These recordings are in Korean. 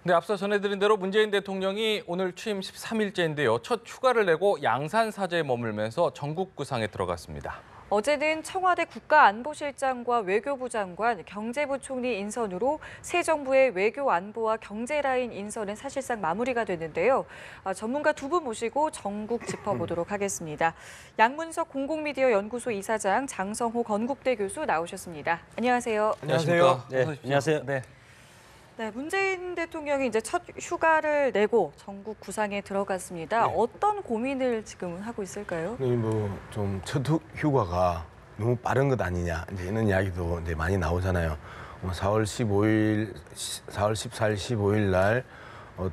네, 앞서 전해드린 대로 문재인 대통령이 오늘 취임 13일째인데요. 첫 휴가를 내고 양산 사저에 머물면서 전국 구상에 들어갔습니다. 어제는 청와대 국가안보실장과 외교부 장관, 경제부 총리 인선으로 새 정부의 외교 안보와 경제 라인 인선은 사실상 마무리가 됐는데요. 전문가 두 분 모시고 전국 짚어보도록 하겠습니다. 양문석 공공미디어 연구소 이사장, 장성호 건국대 교수 나오셨습니다. 안녕하세요. 안녕하세요. 네, 안녕하세요. 네, 문재인 대통령이 이제 첫 휴가를 내고 전국 구상에 들어갔습니다. 네. 어떤 고민을 지금 하고 있을까요? 좀 첫 휴가가 너무 빠른 것 아니냐 이제 이런 이야기도 이제 많이 나오잖아요. 4월 14일, 15일 날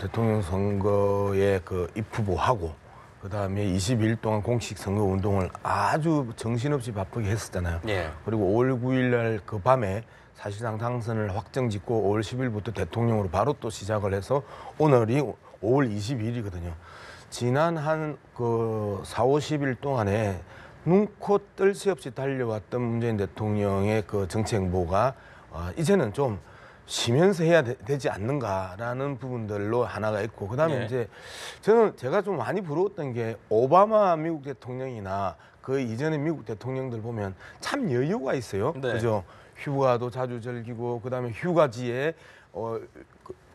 대통령 선거에 입후보하고 그다음에 22일 동안 공식 선거 운동을 아주 정신없이 바쁘게 했었잖아요. 예. 그리고 5월 9일 날 그 밤에 사실상 당선을 확정짓고 5월 10일부터 대통령으로 바로 또 시작을 해서 오늘이 5월 22일이거든요. 지난 한 4, 50일 동안에 눈코 뜰 새 없이 달려왔던 문재인 대통령의 그 정치 행보가 이제는 좀 쉬면서 해야 되지 않는가라는 부분들로 하나가 있고, 그다음에 네. 이제 제가 좀 많이 부러웠던 게 오바마 미국 대통령이나 그 이전의 미국 대통령들 보면 참 여유가 있어요. 네. 그죠? 휴가도 자주 즐기고 그다음에 휴가지에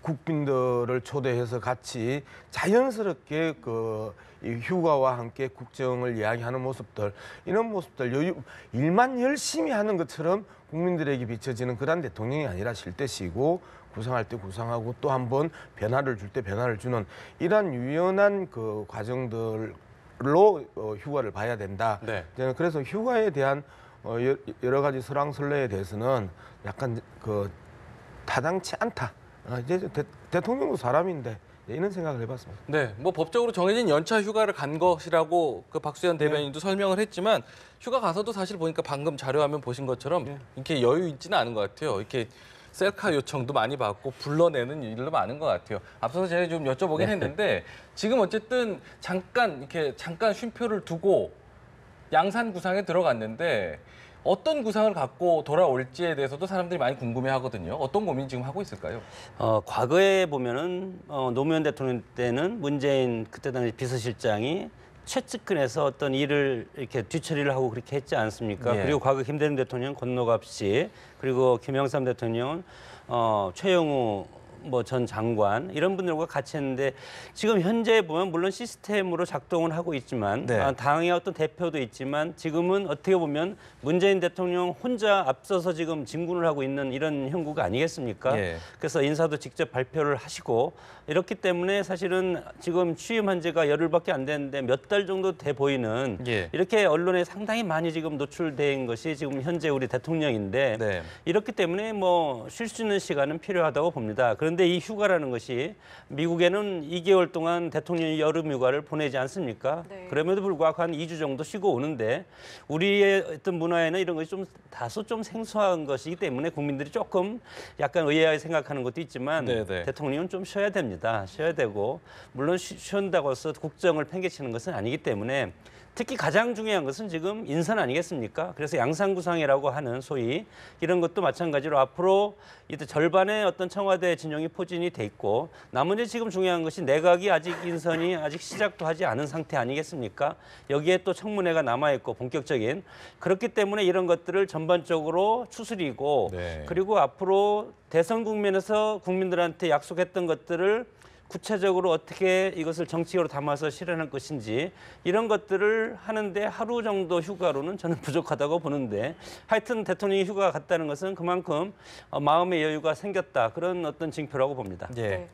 국빈들을 초대해서 같이 자연스럽게 이 휴가와 함께 국정을 이야기하는 모습들, 이런 모습들 일만 열심히 하는 것처럼 국민들에게 비춰지는 그런 대통령이 아니라 쉴 때 쉬고 구상할 때 구상하고 또 한번 변화를 줄 때 변화를 주는 이러한 유연한 그 과정들로 휴가를 봐야 된다. 네. 저는 그래서 휴가에 대한 여러 가지 설왕설래에 대해서는 약간 타당치 않다. 이제 대통령도 사람인데 이런 생각을 해봤습니다. 네, 뭐 법적으로 정해진 연차 휴가를 간 것이라고 그 박수현 대변인도 설명을 했지만 휴가 가서도 사실 보니까 방금 자료화면 보신 것처럼 이렇게 여유 있지는 않은 것 같아요. 이렇게 셀카 요청도 많이 받고 불러내는 일도 많은 것 같아요. 앞서서 제가 좀 여쭤보긴 했는데 지금 어쨌든 잠깐 쉼표를 두고 양산 구상에 들어갔는데 어떤 구상을 갖고 돌아올지에 대해서도 사람들이 많이 궁금해하거든요. 어떤 고민 지금 하고 있을까요? 과거에 보면은 노무현 대통령 때는 문재인 그때 당시 비서실장이 최측근에서 어떤 일을 이렇게 뒤처리를 하고 그렇게 했지 않습니까? 예. 그리고 과거 김대중 대통령 권노갑 씨, 그리고 김영삼 대통령은 최영우 전 장관 이런 분들과 같이 했는데 지금 현재 보면 물론 시스템으로 작동을 하고 있지만 네. 당의 어떤 대표도 있지만 지금은 어떻게 보면 문재인 대통령 혼자 앞서서 지금 진군을 하고 있는 이런 형국가 아니겠습니까? 예. 그래서 인사도 직접 발표를 하시고 이렇기 때문에 사실은 지금 취임한 지가 열흘밖에 안 됐는데 몇 달 정도 돼 보이는 예. 이렇게 언론에 상당히 많이 지금 노출된 것이 지금 현재 우리 대통령인데 네. 이렇기 때문에 쉴 수 있는 시간은 필요하다고 봅니다. 그런데 이 휴가라는 것이 미국에는 2개월 동안 대통령이 여름 휴가를 보내지 않습니까? 네. 그럼에도 불구하고 한 2주 정도 쉬고 오는데 우리의 어떤 문화에는 이런 것이 다소 생소한 것이기 때문에 국민들이 조금 약간 의아하게 생각하는 것도 있지만 네네. 대통령은 좀 쉬어야 됩니다. 쉬어야 되고 물론 쉰다고 해서 국정을 팽개치는 것은 아니기 때문에 특히 가장 중요한 것은 지금 인선 아니겠습니까? 그래서 양상구상이라고 하는 소위 이런 것도 마찬가지로 앞으로 이제 절반의 어떤 청와대 진영이 포진이 돼 있고 나머지 지금 중요한 것이 내각이 인선이 아직 시작도 하지 않은 상태 아니겠습니까? 여기에 또 청문회가 남아 있고 본격적인 그렇기 때문에 이런 것들을 전반적으로 추스리고 네. 그리고 앞으로 대선 국면에서 국민들한테 약속했던 것들을 구체적으로 어떻게 이것을 정치적으로 담아서 실현할 것인지 이런 것들을 하는데 하루 정도 휴가로는 저는 부족하다고 보는데 하여튼 대통령이 휴가 갔다는 것은 그만큼 마음의 여유가 생겼다 그런 어떤 징표라고 봅니다. 예. 네.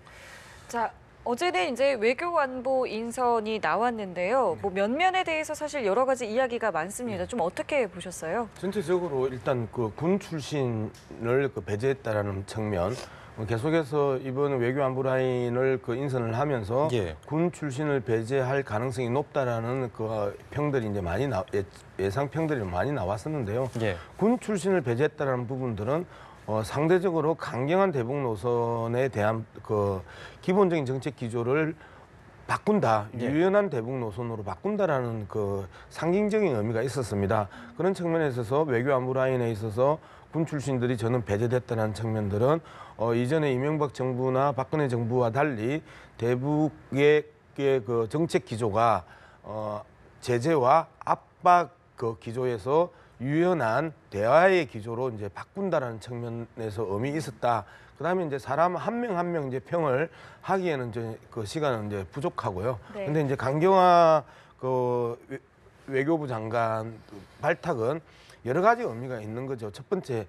자, 어제는 이제 외교안보 인선이 나왔는데요. 면면에 대해서 사실 여러 가지 이야기가 많습니다. 좀 어떻게 보셨어요? 전체적으로 일단 군 출신을 배제했다라는 측면, 계속해서 이번 외교안보 라인을 인선을 하면서 예. 군 출신을 배제할 가능성이 높다라는 평들이 이제 예상 평들이 많이 나왔었는데요. 예. 군 출신을 배제했다라는 부분들은 상대적으로 강경한 대북 노선에 대한 기본적인 정책 기조를 바꾼다, 예. 유연한 대북 노선으로 바꾼다라는 상징적인 의미가 있었습니다. 그런 측면에 있어서 외교 안보 라인에 있어서 군 출신들이 저는 배제됐다는 측면들은 이전에 이명박 정부나 박근혜 정부와 달리 대북의 그 정책 기조가 제재와 압박 그 기조에서 유연한 대화의 기조로 이제 바꾼다라는 측면에서 의미 있었다. 그다음에 이제 사람 한 명 한 명 이제 평을 하기에는 이제 그 시간은 이제 부족하고요. 네. 근데 이제 강경화 그 외교부 장관 발탁은 여러 가지 의미가 있는 거죠. 첫 번째,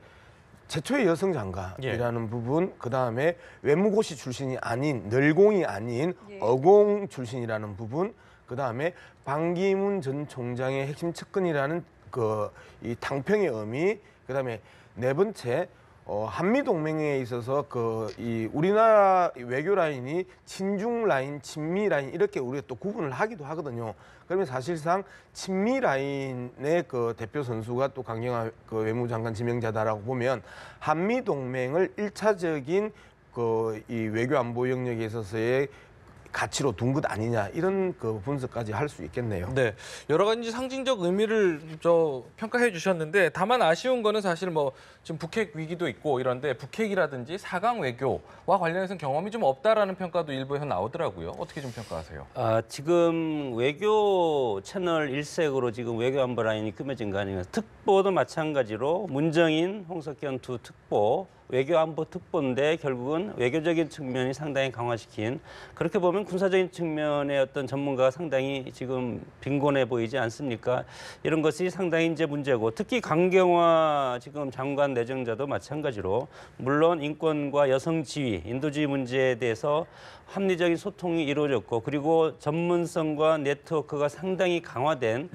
최초의 여성 장관이라는 부분, 그 다음에 외무고시 출신이 아닌 널공이 아닌 예. 어공 출신이라는 부분, 그 다음에 반기문 전 총장의 핵심 측근이라는 그 이 탕평의 의미, 그 다음에 네 번째 한미 동맹에 있어서 그 이 우리나라 외교 라인이 친중 라인, 친미 라인 이렇게 우리가 또 구분을 하기도 하거든요. 그러면 사실상 친미 라인의 그 대표 선수가 또 강경화 그 외무장관 지명자다라고 보면 한미 동맹을 일차적인 그 이 외교 안보 영역에 있어서의 가치로 둔 것 아니냐 이런 그 분석까지 할 수 있겠네요. 네, 여러 가지 상징적 의미를 평가해 주셨는데 다만 아쉬운 거는 사실 뭐 지금 북핵 위기도 있고 이런데 북핵이라든지 4강 외교와 관련해서는 경험이 좀 없다라는 평가도 일부에서 나오더라고요. 어떻게 좀 평가하세요? 지금 외교 채널 일색으로 지금 외교 안보 라인이 끊어진 거 아니면 특보도 마찬가지로 문정인, 홍석현 두 특보 외교 안보 특보인데 결국은 외교적인 측면이 상당히 강화시킨 그렇게 보면 군사적인 측면의 어떤 전문가가 상당히 지금 빈곤해 보이지 않습니까? 이런 것이 상당히 이제 문제고 특히 강경화 지금 장관 내정자도 마찬가지로 물론 인권과 여성 지위, 인도주의 문제에 대해서 합리적인 소통이 이루어졌고 그리고 전문성과 네트워크가 상당히 강화된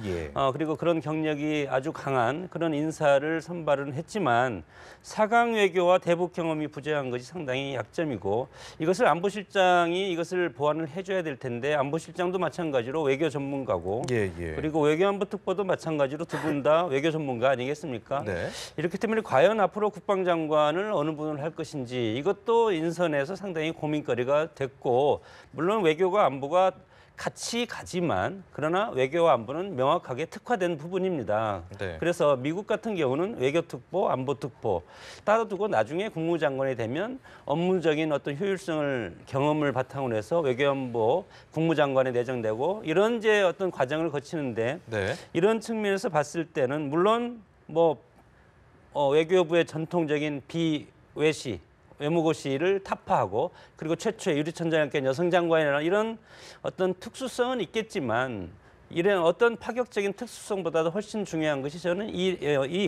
그리고 그런 경력이 아주 강한 그런 인사를 선발은 했지만 4강 외교와 대북 경험이 부재한 것이 상당히 약점이고 이것을 안보실장이 이것을 보완을 해줘야 될 텐데 안보실장도 마찬가지로 외교 전문가고 그리고 외교안보특보도 마찬가지로 두 분 다 외교 전문가 아니겠습니까? 네. 이렇기 때문에 과연 앞으로 국방장관을 어느 분을 할 것인지 이것도 인선에서 상당히 고민거리가 됐고 물론 외교가 안보가 같이 가지만 그러나 외교와 안보는 명확하게 특화된 부분입니다. 네. 그래서 미국 같은 경우는 외교특보, 안보특보 따로두고 나중에 국무장관이 되면 업무적인 어떤 효율성을 경험을 바탕으로 해서 외교안보 국무장관에 내정되고 이런 이제 어떤 과정을 거치는데 네. 이런 측면에서 봤을 때는 물론 뭐 외교부의 전통적인 비외시 외무고시를 타파하고 그리고 최초의 유리천장학교 여성장관이라는 이런 어떤 특수성은 있겠지만 이런 어떤 파격적인 특수성보다도 훨씬 중요한 것이 저는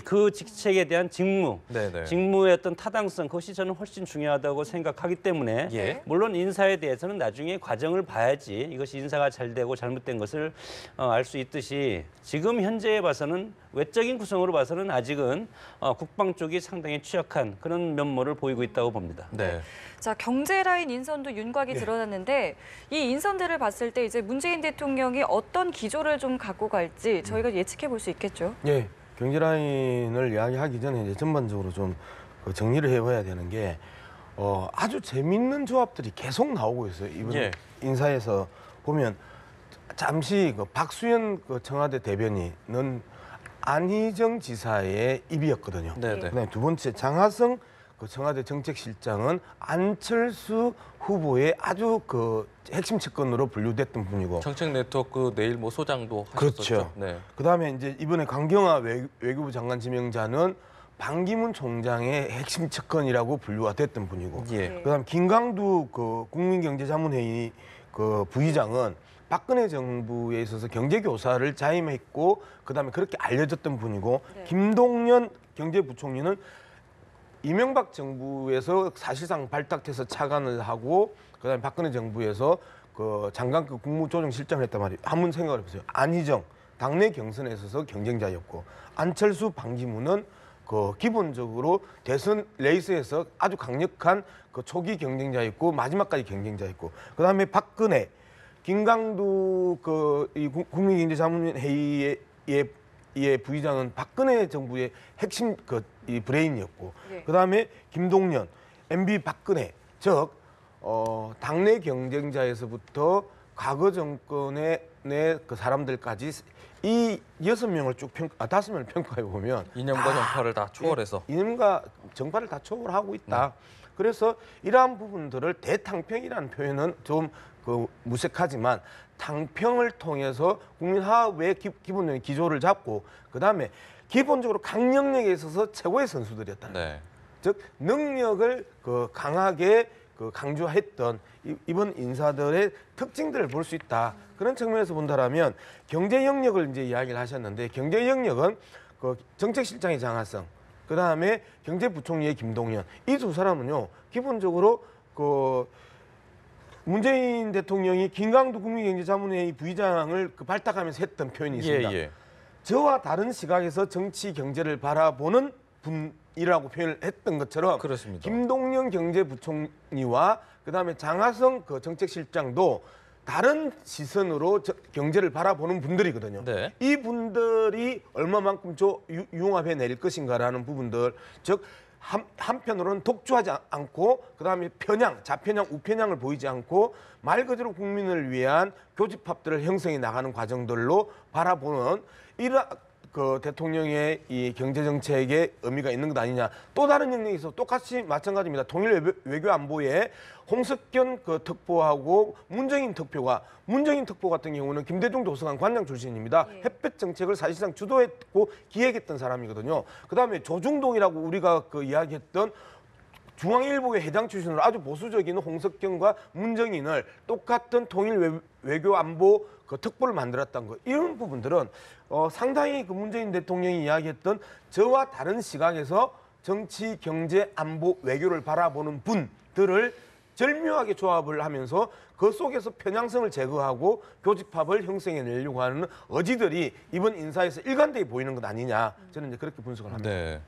그 직책에 대한 직무의 어떤 타당성 그것이 저는 훨씬 중요하다고 생각하기 때문에 물론 인사에 대해서는 나중에 과정을 봐야지 이것이 인사가 잘 되고 잘못된 것을 알 수 있듯이 지금 현재에 봐서는 외적인 구성으로 봐서는 아직은 국방 쪽이 상당히 취약한 그런 면모를 보이고 있다고 봅니다. 네. 자, 경제 라인 인선도 윤곽이 드러났는데 이 인선들을 봤을 때 이제 문재인 대통령이 어떤 기조를 좀 갖고 갈지 저희가 예측해 볼 수 있겠죠. 예, 경제 라인을 이야기하기 전에 이제 전반적으로 좀 정리를 해봐야 되는 게 아주 재밌는 조합들이 계속 나오고 있어요. 이번 인사에서 보면 잠시 박수현 청와대 대변인은 안희정 지사의 입이었거든요. 그다음에 두 번째 장하성 청와대 정책실장은 안철수 후보의 아주 핵심 측근으로 분류됐던 분이고 정책 네트워크 내일 뭐 소장도 하셨었죠. 그렇죠. 네. 그다음에 이제 이번에 강경화 외교부 장관 지명자는 반기문 총장의 핵심 측근이라고 분류가 됐던 분이고 그다음 김강두 국민경제자문회의 부의장은 박근혜 정부에 있어서 경제교사를 자임했고 그다음에 그렇게 알려졌던 분이고 김동연 경제부총리는 이명박 정부에서 사실상 발탁돼서 차관을 하고 그다음에 박근혜 정부에서 장관급 국무조정실장을 했단 말이에요. 한번 생각을 해보세요. 안희정 당내 경선에 있어서 경쟁자였고 안철수, 반기문은 기본적으로 대선 레이스에서 아주 강력한 초기 경쟁자였고 마지막까지 경쟁자였고 그다음에 박근혜, 김강두 이 국민경제자문회의의 부의장은 박근혜 정부의 핵심 이 브레인이었고 그다음에 김동연, MB 박근혜 즉 당내 경쟁자에서부터 과거 정권의 사람들까지 이 6명을 쭉 5명을 평가해 보면 이념과 정파를 다 초월해서 이념과 정파를 다 초월하고 있다. 그래서 이러한 부분들을 대탕평이라는 표현은 좀 무색하지만 탕평을 통해서 국민 화합의 기본적인 기조를 잡고 그다음에 기본적으로 강령력에 있어서 최고의 선수들이었다. 네. 즉 능력을 강하게 강조했던 이번 인사들의 특징들을 볼 수 있다. 그런 측면에서 본다라면 경제 영역을 이제 이야기를 하셨는데 경제 영역은 정책실장의 장하성, 그 다음에 경제부총리의 김동연 이 두 사람은요 기본적으로 문재인 대통령이 김강두 국민경제자문회의 부의장을 발탁하면서 했던 표현이 있습니다. 예. 저와 다른 시각에서 정치 경제를 바라보는 분이라고 표현을 했던 것처럼 그렇습니다. 김동연 경제부총리와 그다음에 장하성 정책실장도 다른 시선으로 경제를 바라보는 분들이거든요. 네. 이 분들이 얼마만큼 융합해 낼 것인가라는 부분들, 즉 한편으로는 독주하지 않고 그다음에 좌편향, 우편향을 보이지 않고 말 그대로 국민을 위한 교집합들을 형성해 나가는 과정들로 바라보는 이런 대통령의 이 경제 정책에 의미가 있는 것 아니냐. 또 다른 영역에서 똑같이 마찬가지입니다. 통일 외교 안보에 홍석현 특보하고 문정인 특보 같은 경우는 김대중 도서관 관장 출신입니다. 예. 햇볕 정책을 사실상 주도했고 기획했던 사람이거든요. 그다음에 조중동이라고 우리가 이야기했던 중앙일보의 회장 출신으로 아주 보수적인 홍석현과 문정인을 똑같은 통일 외교 안보 특보를 만들었던 것, 이런 부분들은 상당히 문재인 대통령이 이야기했던 저와 다른 시각에서 정치, 경제, 안보, 외교를 바라보는 분들을 절묘하게 조합을 하면서 그 속에서 편향성을 제거하고 교집합을 형성해내려고 하는 의지들이 이번 인사에서 일관되게 보이는 것 아니냐, 저는 이제 그렇게 분석을 합니다. 네.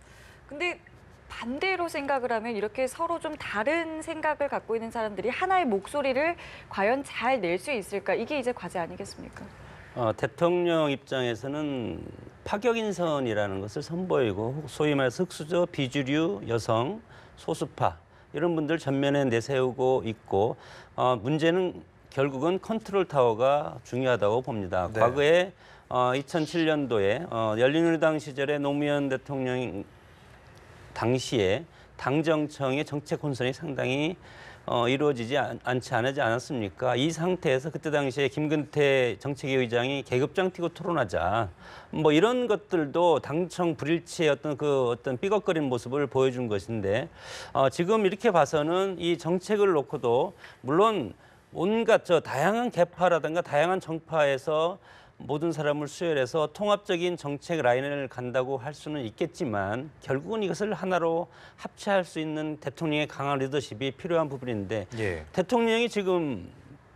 근데 반대로 생각을 하면 이렇게 서로 좀 다른 생각을 갖고 있는 사람들이 하나의 목소리를 과연 잘 낼 수 있을까? 이게 이제 과제 아니겠습니까? 대통령 입장에서는 파격 인선이라는 것을 선보이고 소위 말해서 흑수저, 비주류, 여성, 소수파 이런 분들 전면에 내세우고 있고 문제는 결국은 컨트롤 타워가 중요하다고 봅니다. 네. 과거에 2007년도에 열린우리당 시절에 노무현 대통령 당시에 당정청의 정책 혼선이 상당히 이루어지지 않지 않았습니까? 이 상태에서 그때 당시에 김근태 정책위 의장이 계급장 튀고 토론하자 뭐 이런 것들도 당청 불일치의 어떤 삐걱거리는 모습을 보여준 것인데 지금 이렇게 봐서는 이 정책을 놓고도 물론 온갖 다양한 계파라든가 다양한 정파에서 모든 사람을 수혈해서 통합적인 정책 라인을 간다고 할 수는 있겠지만 결국은 이것을 하나로 합체할 수 있는 대통령의 강한 리더십이 필요한 부분인데 예. 대통령이 지금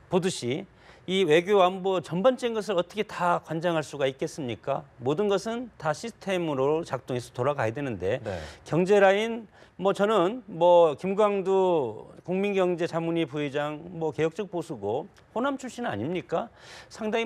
보듯이 이 외교 안보 전반적인 것을 어떻게 다 관장할 수가 있겠습니까? 모든 것은 다 시스템으로 작동해서 돌아가야 되는데 네. 경제 라인 저는 김광두 국민경제자문위 부의장 개혁적 보수고 호남 출신 아닙니까? 상당히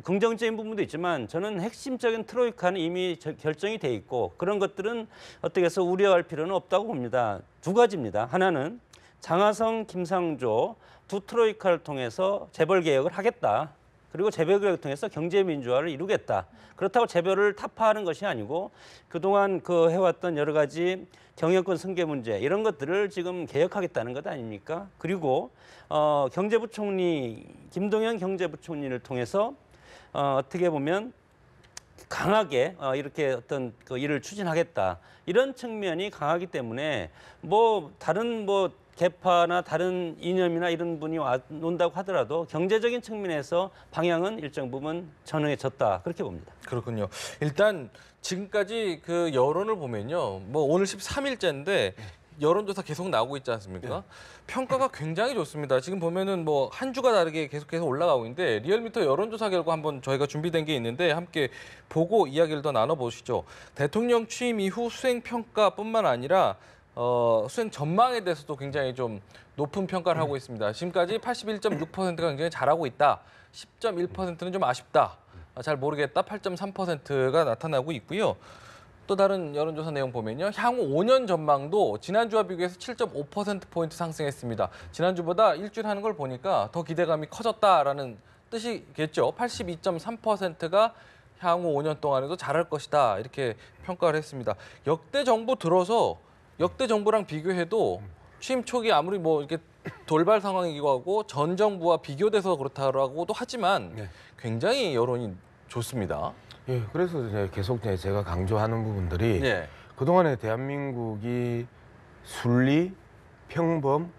긍정적인 부분도 있지만 저는 핵심적인 트로이카는 이미 결정이 돼 있고 그런 것들은 어떻게 해서 우려할 필요는 없다고 봅니다. 두 가지입니다. 하나는 장하성, 김상조 두 트로이카를 통해서 재벌 개혁을 하겠다. 그리고 재벌 개혁을 통해서 경제 민주화를 이루겠다. 그렇다고 재벌을 타파하는 것이 아니고 그동안 해왔던 여러 가지 경영권 승계 문제 이런 것들을 지금 개혁하겠다는 것 아닙니까? 그리고 경제부총리 김동연 경제부총리를 통해서 어떻게 보면 강하게 이렇게 일을 추진하겠다 이런 측면이 강하기 때문에 다른 개파나 다른 이념이나 이런 분이 온다고 하더라도 경제적인 측면에서 방향은 일정 부분 전해졌다 그렇게 봅니다. 그렇군요. 일단 지금까지 여론을 보면요. 오늘 13일째인데 여론조사 계속 나오고 있지 않습니까? 평가가 굉장히 좋습니다. 지금 보면은 한 주가 다르게 계속해서 올라가고 있는데 리얼미터 여론조사 결과 한번 저희가 준비된 게 있는데 함께 보고 이야기를 더 나눠보시죠. 대통령 취임 이후 수행 평가뿐만 아니라 수행 전망에 대해서도 굉장히 좀 높은 평가를 하고 있습니다. 지금까지 81.6%가 굉장히 잘하고 있다. 10.1%는 좀 아쉽다. 잘 모르겠다. 8.3%가 나타나고 있고요. 또 다른 여론조사 내용 보면요. 향후 5년 전망도 지난주와 비교해서 7.5%포인트 상승했습니다. 지난주보다 일주일 하는 걸 보니까 더 기대감이 커졌다라는 뜻이겠죠. 82.3%가 향후 5년 동안에도 잘할 것이다. 이렇게 평가를 했습니다. 역대 정부 들어서 역대 정부랑 비교해도 취임 초기 아무리 뭐 이렇게 돌발 상황이기도 하고 전 정부와 비교돼서 그렇다라고도 하지만 네. 굉장히 여론이 좋습니다. 예, 그래서 이제 계속 이제 제가 강조하는 부분들이 네. 그동안에 대한민국이 순리, 평범,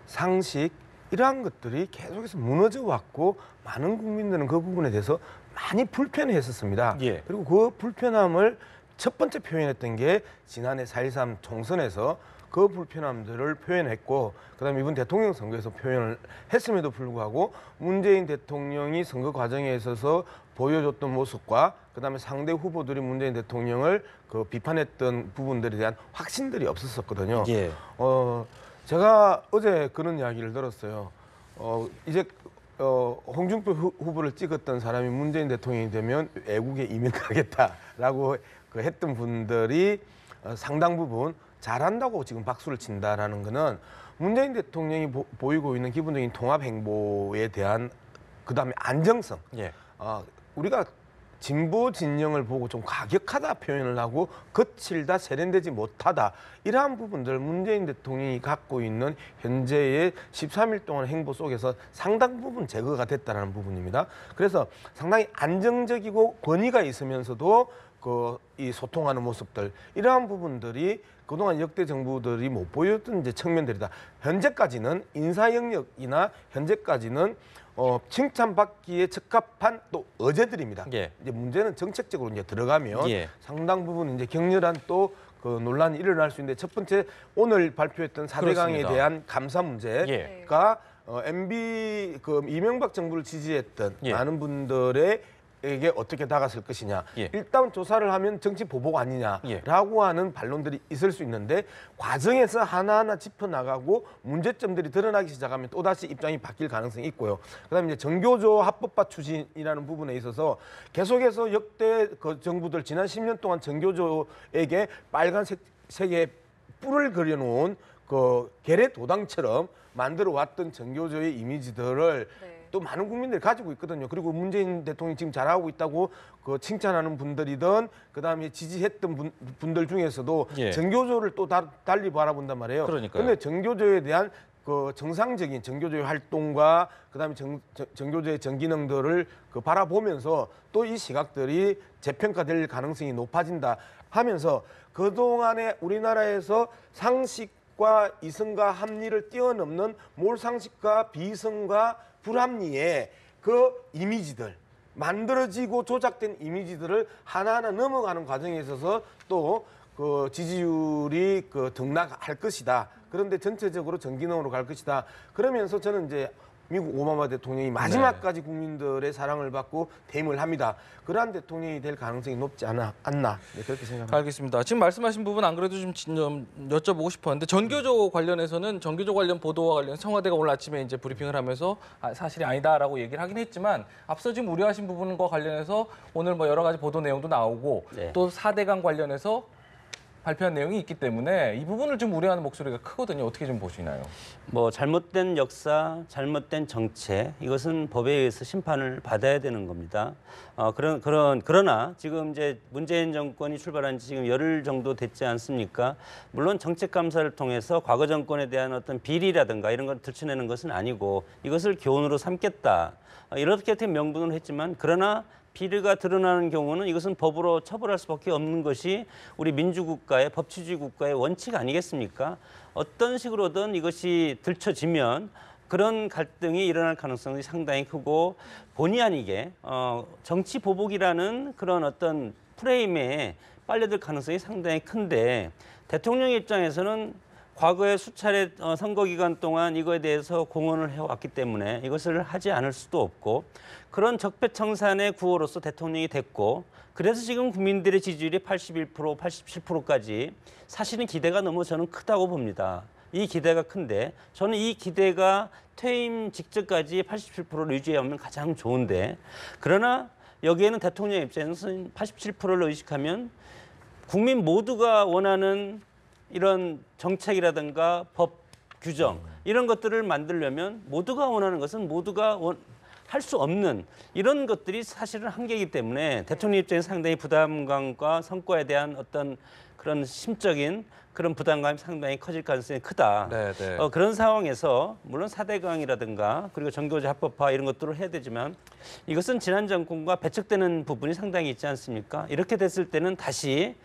상식 이러한 것들이 계속해서 무너져 왔고 많은 국민들은 그 부분에 대해서 많이 불편해했었습니다. 예. 그리고 그 불편함을 첫 번째 표현했던 게 지난해 4.13 총선에서 그 불편함들을 표현했고 그다음에 이번 대통령 선거에서 표현을 했음에도 불구하고 문재인 대통령이 선거 과정에 있어서 보여줬던 모습과 그다음에 상대 후보들이 문재인 대통령을 그 비판했던 부분들에 대한 확신들이 없었었거든요. 예. 제가 어제 그런 이야기를 들었어요. 이제 홍준표 후보를 찍었던 사람이 문재인 대통령이 되면 외국에 이민 가겠다라고 그 했던 분들이 상당 부분 잘한다고 지금 박수를 친다라는 거는 문재인 대통령이 보이고 있는 기본적인 통합 행보에 대한 그다음에 안정성. 예. 우리가 진보 진영을 보고 좀 과격하다 표현을 하고 거칠다 세련되지 못하다 이러한 부분들 문재인 대통령이 갖고 있는 현재의 13일 동안 행보 속에서 상당 부분 제거가 됐다는 부분입니다. 그래서 상당히 안정적이고 권위가 있으면서도 이 소통하는 모습들 이러한 부분들이 그동안 역대 정부들이 못 보였던 이제 측면들이다. 현재까지는 인사 영역이나 현재까지는 칭찬받기에 적합한 또 어제들입니다. 예. 이제 문제는 정책적으로 이제 들어가면 예. 상당 부분 이제 격렬한 또 그 논란이 일어날 수 있는데 첫 번째 오늘 발표했던 4대강에 그렇습니다. 대한 감사 문제가 예. MB 그 이명박 정부를 지지했던 예. 많은 분들에게 어떻게 다가설 것이냐. 예. 일단 조사를 하면 정치 보복 아니냐라고 예. 하는 반론들이 있을 수 있는데 과정에서 하나하나 짚어나가고 문제점들이 드러나기 시작하면 또다시 입장이 바뀔 가능성이 있고요. 그다음에 이제 정교조 합법화 추진이라는 부분에 있어서 계속해서 역대 그 정부들 지난 10년 동안 정교조에게 빨간색의 뿔을 그려놓은 그 계례 도당처럼 만들어 왔던 정교조의 이미지들을 네. 또 많은 국민들이 가지고 있거든요. 그리고 문재인 대통령이 지금 잘하고 있다고 그 칭찬하는 분들이든 그다음에 지지했던 분들 중에서도 예. 정교조를 또 달리 바라본단 말이에요. 그러니까요. 그런데 정교조에 대한 그 정상적인 정교조의 활동과 그다음에 정교조의 정기능들을 그 바라보면서 또 이 시각들이 재평가될 가능성이 높아진다 하면서 그동안에 우리나라에서 상식과 이성과 합리를 뛰어넘는 몰상식과 비이성과 불합리의 그 이미지들 만들어지고 조작된 이미지들을 하나하나 넘어가는 과정에 있어서 또 그 지지율이 그 등락할 것이다. 그런데 전체적으로 정기능으로 갈 것이다. 그러면서 저는 이제 미국 오바마 대통령이 마지막까지 국민들의 사랑을 받고 퇴임을 합니다. 그러한 대통령이 될 가능성이 높지 않나 네, 그렇게 생각합니다. 알겠습니다. 지금 말씀하신 부분 안 그래도 좀 여쭤보고 싶었는데 전교조 관련해서는 전교조 관련 보도와 관련해서 청와대가 오늘 아침에 이제 브리핑을 하면서 사실이 아니다라고 얘기를 하긴 했지만 앞서 지금 우려하신 부분과 관련해서 오늘 뭐 여러 가지 보도 내용도 나오고 네. 또 4대강 관련해서 발표한 내용이 있기 때문에 이 부분을 좀 우려하는 목소리가 크거든요. 어떻게 좀 보시나요? 뭐 잘못된 역사, 잘못된 정책 이것은 법에 의해서 심판을 받아야 되는 겁니다. 그러나 지금 이제 문재인 정권이 출발한 지 지금 열흘 정도 됐지 않습니까? 물론 정책 감사를 통해서 과거 정권에 대한 어떤 비리라든가 이런 걸 들춰내는 것은 아니고 이것을 교훈으로 삼겠다. 이렇게 명분을 했지만 그러나 비리가 드러나는 경우는 이것은 법으로 처벌할 수밖에 없는 것이 우리 민주국가의 법치주의 국가의 원칙 아니겠습니까? 어떤 식으로든 이것이 들춰지면 그런 갈등이 일어날 가능성이 상당히 크고 본의 아니게 정치 보복이라는 그런 어떤 프레임에 빨려들 가능성이 상당히 큰데 대통령 입장에서는 과거에 수차례 선거 기간 동안 이거에 대해서 공언을 해왔기 때문에 이것을 하지 않을 수도 없고 그런 적폐청산의 구호로서 대통령이 됐고 그래서 지금 국민들의 지지율이 81%, 87%까지 사실은 기대가 너무 저는 크다고 봅니다. 이 기대가 큰데 저는 이 기대가 퇴임 직전까지 87%를 유지하면 가장 좋은데 그러나 여기에는 대통령 입장에서는 87%를 의식하면 국민 모두가 원하는 이런 정책이라든가 법 규정 이런 것들을 만들려면 모두가 원하는 것은 모두가 할 수 없는 이런 것들이 사실은 한계이기 때문에 대통령 입장에서 상당히 부담감과 성과에 대한 어떤 그런 심적인 그런 부담감이 상당히 커질 가능성이 크다. 네, 네. 그런 상황에서 물론 4대 강이라든가 그리고 전교조 합법화 이런 것들을 해야 되지만 이것은 지난 정권과 배척되는 부분이 상당히 있지 않습니까? 이렇게 됐을 때는 다시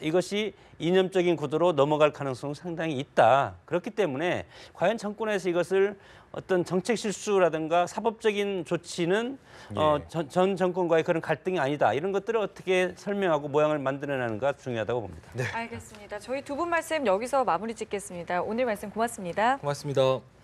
이것이 이념적인 구도로 넘어갈 가능성은 상당히 있다. 그렇기 때문에 과연 정권에서 이것을 어떤 정책 실수라든가 사법적인 조치는 전 정권과의 그런 갈등이 아니다. 이런 것들을 어떻게 설명하고 모양을 만들어내는가 중요하다고 봅니다. 알겠습니다. 저희 두 분 말씀 여기서 마무리 짓겠습니다. 오늘 말씀 고맙습니다. 고맙습니다.